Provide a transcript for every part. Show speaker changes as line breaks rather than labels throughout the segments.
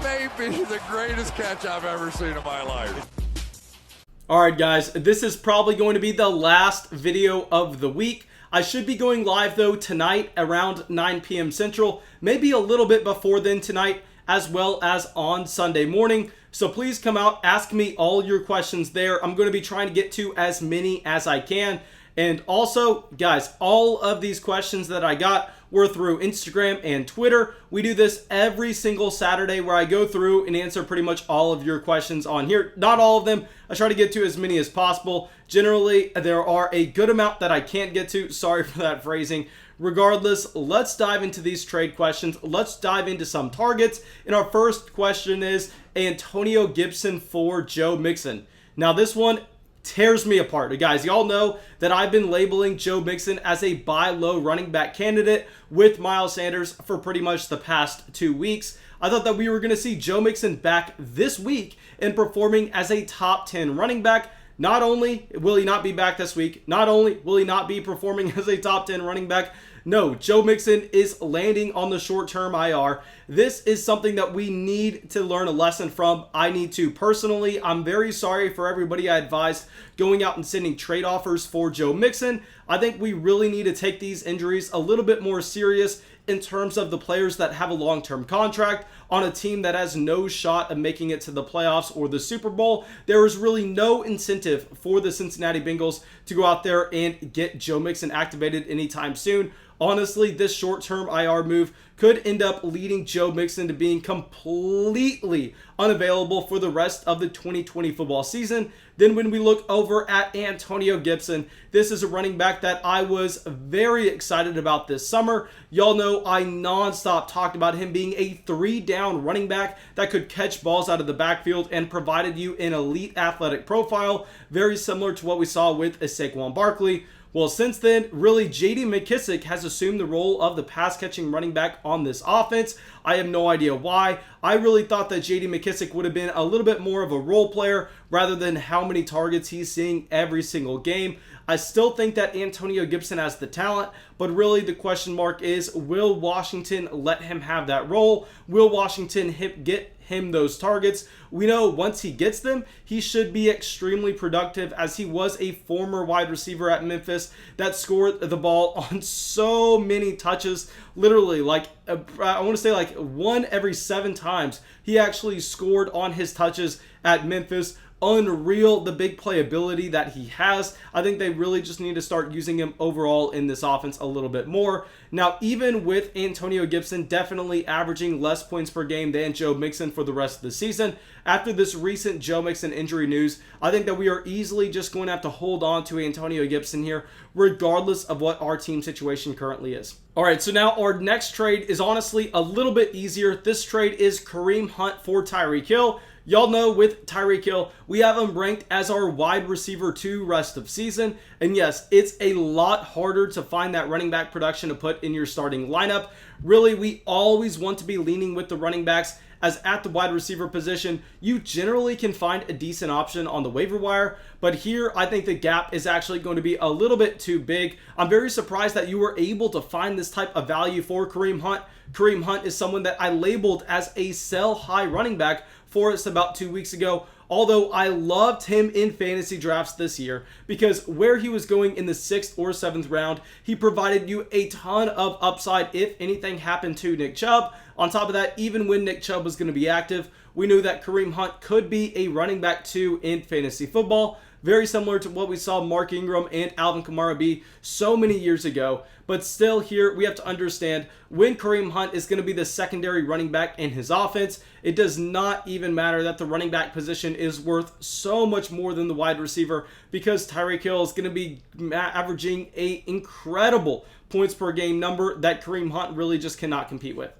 That may be the greatest catch I've ever seen in my life.
Alright guys, this is probably going to be the last video of the week. I should be going live though tonight around 9 p.m. Central, maybe a little bit before then tonight, as well as on Sunday morning. So please come out, ask me all your questions there. I'm going to be trying to get to as many as I can. And also, guys, all of these questions that I got were through Instagram and Twitter. We do this every single Saturday where I go through and answer pretty much all of your questions on here. Not all of them. I try to get to as many as possible. Generally, there are a good amount that I can't get to. Sorry for that phrasing. Regardless, let's dive into these trade questions. Let's dive into some targets. And our first question is Antonio Gibson for Joe Mixon. Now, this one tears me apart. Guys, y'all know that I've been labeling Joe Mixon as a buy low running back candidate with Miles Sanders for pretty much the past 2 weeks. I thought that we were going to see Joe Mixon back this week and performing as a top 10 running back. Not only will he not be back this week, not only will he not be performing as a top 10 running back, no, Joe Mixon is landing on the short-term IR. This is something that we need to learn a lesson from. I need to personally. I'm very sorry for everybody I advised going out and sending trade offers for Joe Mixon. I think we really need to take these injuries a little bit more serious in terms of the players that have a long-term contract on a team that has no shot of making it to the playoffs or the Super Bowl. There is really no incentive for the Cincinnati Bengals to go out there and get Joe Mixon activated anytime soon. Honestly, this short-term IR move could end up leading Joe Mixon to being completely unavailable for the rest of the 2020 football season. Then when we look over at Antonio Gibson, this is a running back that I was very excited about this summer. Y'all know I nonstop talked about him being a 3-down running back that could catch balls out of the backfield and provided you an elite athletic profile, very similar to what we saw with Saquon Barkley. Well, since then, really, J.D. McKissic has assumed the role of the pass-catching running back on this offense. I have no idea why. I really thought that J.D. McKissic would have been a little bit more of a role player rather than how many targets he's seeing every single game. I still think that Antonio Gibson has the talent, but really the question mark is, will Washington let him have that role? Will Washington get him those targets? We know once he gets them, he should be extremely productive, as he was a former wide receiver at Memphis that scored the ball on so many touches. Literally, I want to say like 1 every 7 times he actually scored on his touches at Memphis. Unreal, the big playability that he has. I think they really just need to start using him overall in this offense a little bit more. Now, even with Antonio Gibson definitely averaging less points per game than Joe Mixon for the rest of the season, after this recent Joe Mixon injury news, I think that we are easily just going to have to hold on to Antonio Gibson here, regardless of what our team situation currently is. All right, so now our next trade is honestly a little bit easier. This trade is Kareem Hunt for Tyreek Hill. Y'all know with Tyreek Hill, we have him ranked as our wide receiver 2 rest of season. And yes, it's a lot harder to find that running back production to put in your starting lineup. Really, we always want to be leaning with the running backs, as at the wide receiver position, you generally can find a decent option on the waiver wire. But here, I think the gap is actually going to be a little bit too big. I'm very surprised that you were able to find this type of value for Kareem Hunt. Kareem Hunt is someone that I labeled as a sell high running back for us about 2 weeks ago. Although I loved him in fantasy drafts this year, because where he was going in the 6th or 7th round, he provided you a ton of upside if anything happened to Nick Chubb. On top of that, even when Nick Chubb was going to be active, we knew that Kareem Hunt could be a running back 2 in fantasy football. Very similar to what we saw Mark Ingram and Alvin Kamara be so many years ago. But still here, we have to understand when Kareem Hunt is going to be the secondary running back in his offense, it does not even matter that the running back position is worth so much more than the wide receiver, because Tyreek Hill is going to be averaging an incredible points per game number that Kareem Hunt really just cannot compete with.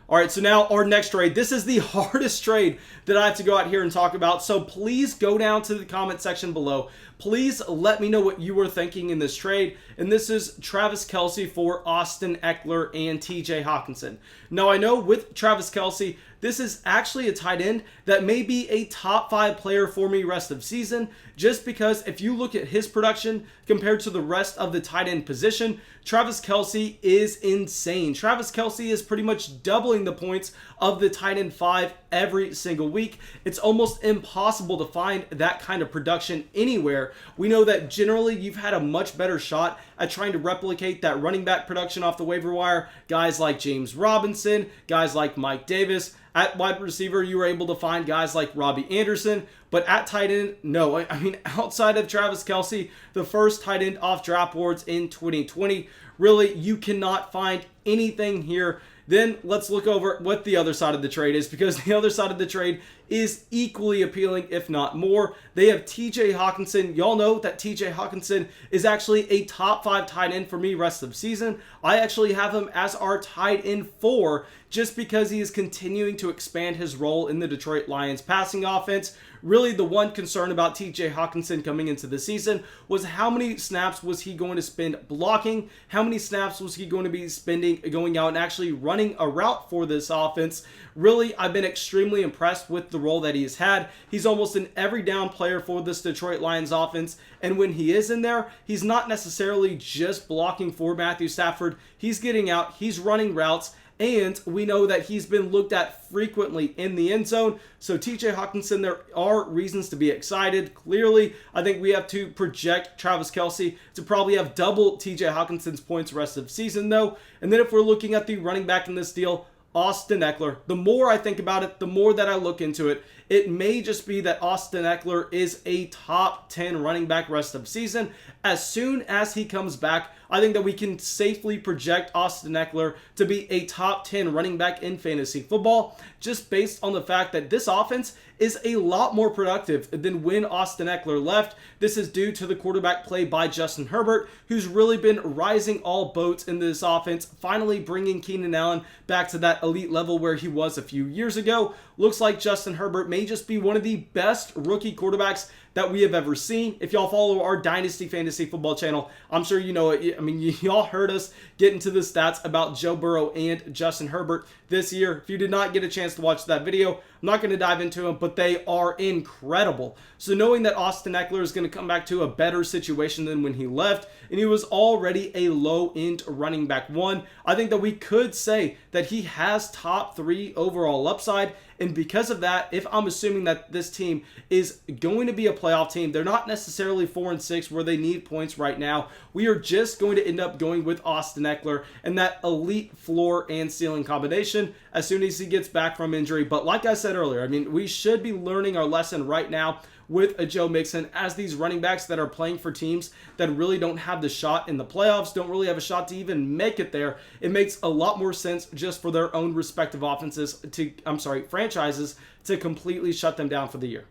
All right, so now our next trade. This is the hardest trade that I have to go out here and talk about. So please go down to the comment section below. Please let me know what you were thinking in this trade. And this is Travis Kelce for Austin Ekeler and TJ Hockenson. Now, I know with Travis Kelce, this is actually a tight end that may be a top 5 player for me rest of season, just because if you look at his production compared to the rest of the tight end position, Travis Kelce is insane. Travis Kelce is pretty much doubling the points of the tight end 5 every single week. It's almost impossible to find that kind of production anywhere. We know that generally you've had a much better shot at trying to replicate that running back production off the waiver wire. Guys like James Robinson, guys like Mike Davis. At wide receiver, you were able to find guys like Robbie Anderson, but at tight end, no. I mean, outside of Travis Kelce, the first tight end off draft boards in 2020, really, you cannot find anything here. Then let's look over what the other side of the trade is, because the other side of the trade is equally appealing, if not more. They have TJ Hockenson. Y'all know that TJ Hockenson is actually a top 5 tight end for me rest of season. I actually have him as our tight end 4 just because he is continuing to expand his role in the Detroit Lions passing offense. Really, the one concern about TJ Hockenson coming into the season was how many snaps was he going to spend blocking? How many snaps was he going to be spending going out and actually running a route for this offense? Really, I've been extremely impressed with the role that he has had. He's almost an every down player for this Detroit Lions offense. And when he is in there, he's not necessarily just blocking for Matthew Stafford. He's getting out, he's running routes, and we know that he's been looked at frequently in the end zone. So TJ Hockenson, there are reasons to be excited. Clearly, I think we have to project Travis Kelce to probably have double TJ Hawkinson's points rest of season, though. And then if we're looking at the running back in this deal, Austin Ekeler. The more I think about it, the more that I look into it, it may just be that Austin Ekeler is a top 10 running back rest of season. As soon as he comes back, I think that we can safely project Austin Ekeler to be a top 10 running back in fantasy football, just based on the fact that this offense is a lot more productive than when Austin Ekeler left. This is due to the quarterback play by Justin Herbert, who's really been rising all boats in this offense, finally bringing Keenan Allen back to that elite level where he was a few years ago. Looks like Justin Herbert may just be one of the best rookie quarterbacks that we have ever seen. If y'all follow our Dynasty Fantasy Football channel, I'm sure you know it. I mean, y'all heard us get into the stats about Joe Burrow and Justin Herbert this year. If you did not get a chance to watch that video, I'm not going to dive into them, but they are incredible. So knowing that Austin Ekeler is going to come back to a better situation than when he left, and he was already a low-end running back 1, I think that we could say that he has top 3 overall upside. And because of that, if I'm assuming that this team is going to be a playoff team, they're not necessarily 4-6 where they need points right now. We are just going to end up going with Austin Ekeler and that elite floor and ceiling combination as soon as he gets back from injury. But like I said earlier, I mean, we should be learning our lesson right now with a Joe Mixon, as these running backs that are playing for teams that really don't have the shot in the playoffs, don't really have a shot to even make it there. It makes a lot more sense just for their own respective franchises to completely shut them down for the year.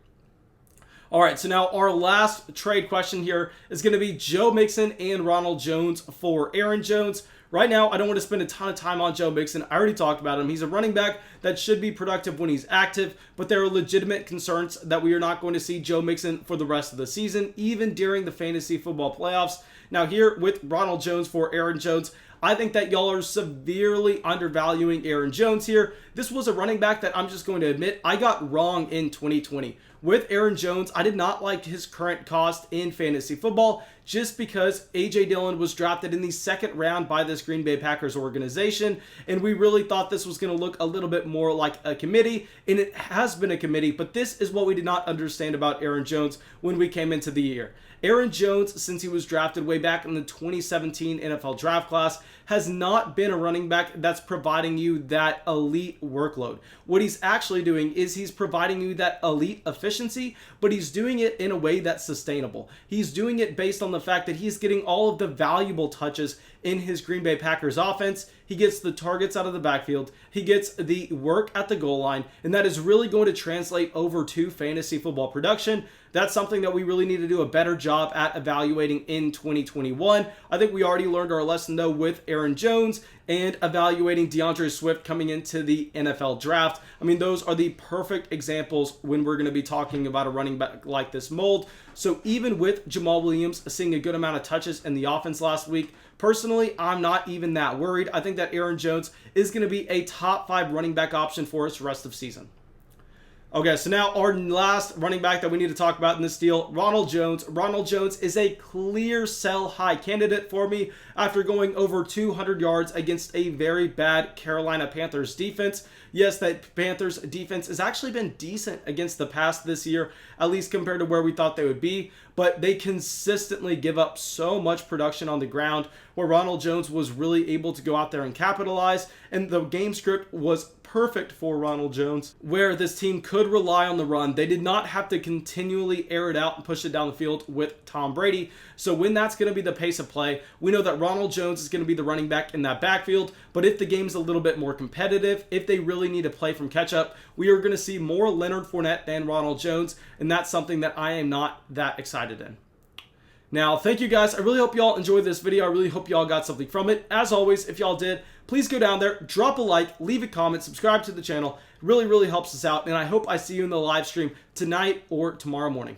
All right, so now our last trade question here is going to be Joe Mixon and Ronald Jones for Aaron Jones. Right now, I don't want to spend a ton of time on Joe Mixon. I already talked about him. He's a running back that should be productive when he's active, but there are legitimate concerns that we are not going to see Joe Mixon for the rest of the season, even during the fantasy football playoffs. Now here with Ronald Jones for Aaron Jones, I think that y'all are severely undervaluing Aaron Jones here. This was a running back that I'm just going to admit I got wrong in 2020. With Aaron Jones, I did not like his current cost in fantasy football just because A.J. Dillon was drafted in the 2nd round by this Green Bay Packers organization, and we really thought this was going to look a little bit more like a committee, and it has been a committee, but this is what we did not understand about Aaron Jones when we came into the year. Aaron Jones, since he was drafted way back in the 2017 NFL draft class, has not been a running back that's providing you that elite workload. What he's actually doing is he's providing you that elite efficiency, but he's doing it in a way that's sustainable. He's doing it based on the fact that he's getting all of the valuable touches in his Green Bay Packers offense. He gets the targets out of the backfield. He gets the work at the goal line, and that is really going to translate over to fantasy football production. That's something that we really need to do a better job at evaluating in 2021. I think we already learned our lesson, though, with Aaron Jones and evaluating DeAndre Swift coming into the NFL draft. I mean, those are the perfect examples when we're going to be talking about a running back like this mold. So even with Jamal Williams seeing a good amount of touches in the offense last week, Personally, I'm not even that worried. I think that Aaron Jones is going to be a top 5 running back option for us rest of season. Okay, so now our last running back that we need to talk about in this deal, Ronald Jones. Ronald Jones is a clear sell high candidate for me after going over 200 yards against a very bad Carolina Panthers defense. Yes, that Panthers defense has actually been decent against the pass this year, at least compared to where we thought they would be, but they consistently give up so much production on the ground where Ronald Jones was really able to go out there and capitalize, and the game script was perfect for Ronald Jones, where this team could rely on the run. They did not have to continually air it out and push it down the field with Tom Brady. So when that's going to be the pace of play, we know that Ronald Jones is going to be the running back in that backfield. But if the game's a little bit more competitive, if they really need to play from catch-up, we are going to see more Leonard Fournette than Ronald Jones, and that's something that I am not that excited in. Now, thank you guys. I really hope y'all enjoyed this video. I really hope y'all got something from it. As always, if y'all did, please go down there, drop a like, leave a comment, subscribe to the channel. It really, really helps us out. And I hope I see you in the live stream tonight or tomorrow morning.